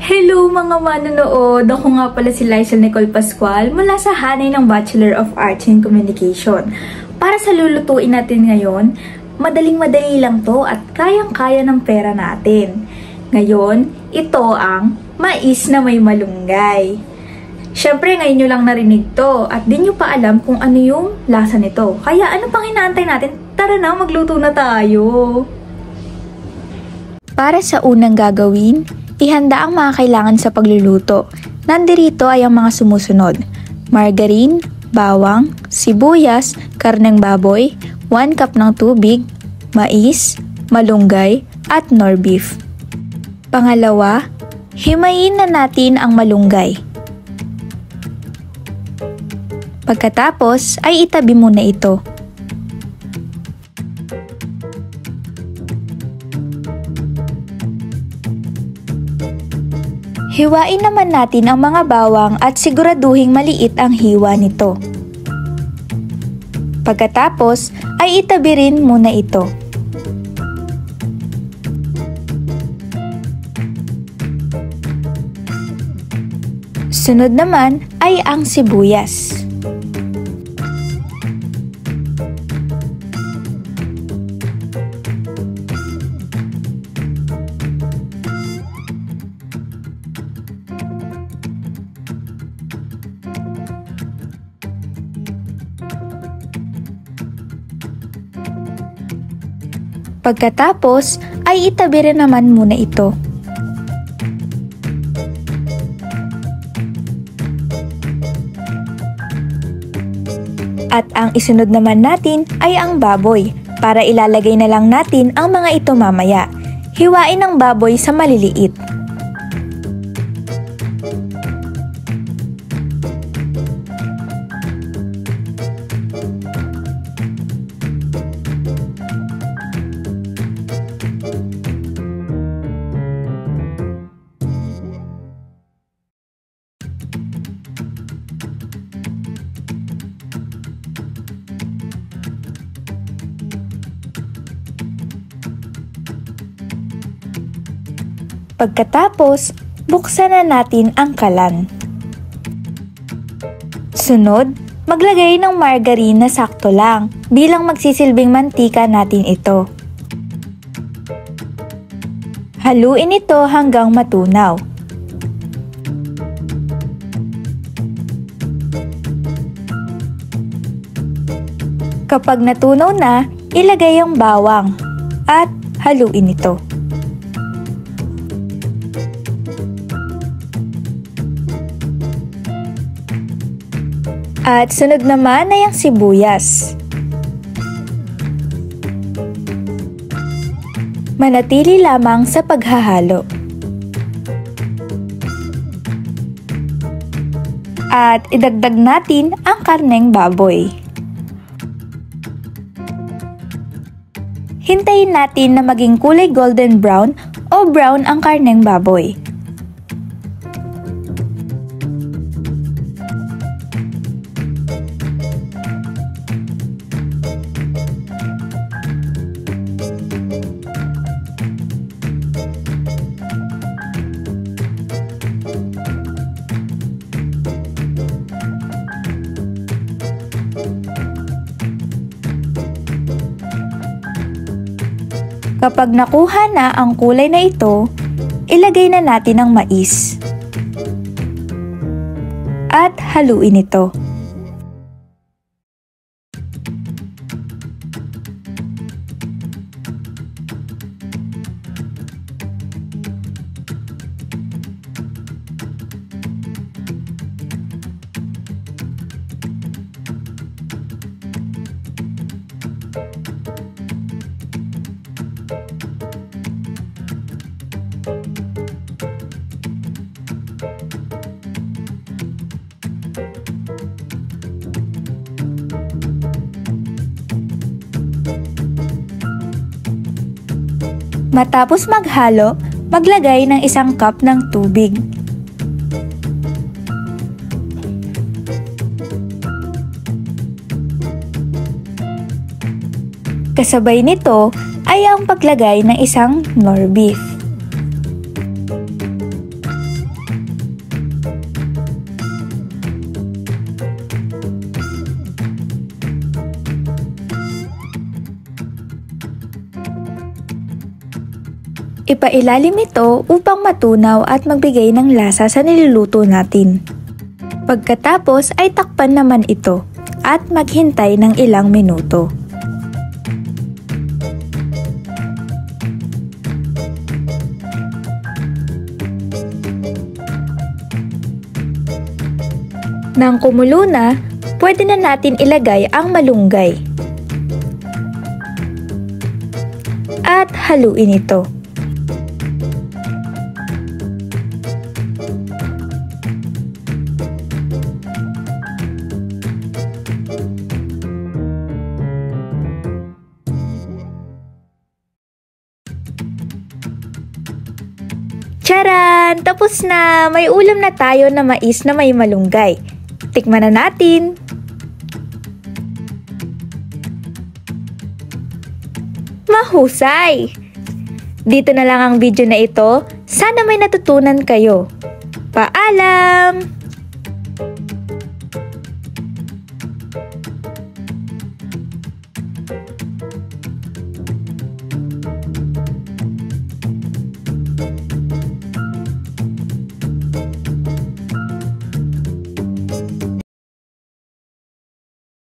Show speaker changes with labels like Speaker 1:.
Speaker 1: Hello mga manonood! Ako nga pala si Liza Nicole Pascual mula sa hanay ng Bachelor of Arts in Communication. Para sa lulutuin natin ngayon, madaling-madali lang to at kayang-kaya ng pera natin. Ngayon, ito ang mais na may malunggay. Syempre, ngayon nyo lang narinig to at di nyo pa alam kung ano yung lasa nito. Kaya ano pang inaantay natin? Tara na, magluto na tayo! Para sa unang gagawin, ihanda ang mga kailangan sa pagluluto. Nandirito ay ang mga sumusunod: margarine, bawang, sibuyas, karneng baboy, 1 cup ng tubig, mais, malunggay, at nor beef. Pangalawa, himayin na natin ang malunggay. Pagkatapos ay itabi muna ito. Hiwain naman natin ang mga bawang at siguraduhing maliit ang hiwa nito. Pagkatapos ay itabi rin muna ito. Sunod naman ay ang sibuyas. Pagkatapos ay itabi rin naman muna ito. At ang isunod naman natin ay ang baboy. Para ilalagay na lang natin ang mga ito mamaya. Hiwain ang baboy sa maliliit. Pagkatapos, buksan na natin ang kalan. Sunod, maglagay ng margarine na sakto lang bilang magsisilbing mantika natin ito. Haluin ito hanggang matunaw. Kapag natunaw na, ilagay ang bawang at haluin ito. At sunod naman ay ang sibuyas. Manatili lamang sa paghahalo. At idagdag natin ang karneng baboy. Hintayin natin na maging kulay golden brown o brown ang karneng baboy. Kapag nakuha na ang kulay na ito, ilagay na natin ang mais. At haluin ito. Matapos maghalo, maglagay ng 1 cup ng tubig. Kasabay nito ay ang paglagay ng isang nor beef. Ipailalim ito upang matunaw at magbigay ng lasa sa niluluto natin. Pagkatapos ay takpan naman ito at maghintay ng ilang minuto. Nang kumulo na, pwede na natin ilagay ang malunggay. At haluin ito. Charan! Tapos na! May ulam na tayo na mais na may malunggay. Tikman na natin! Mahusay! Dito na lang ang video na ito. Sana may natutunan kayo. Paalam!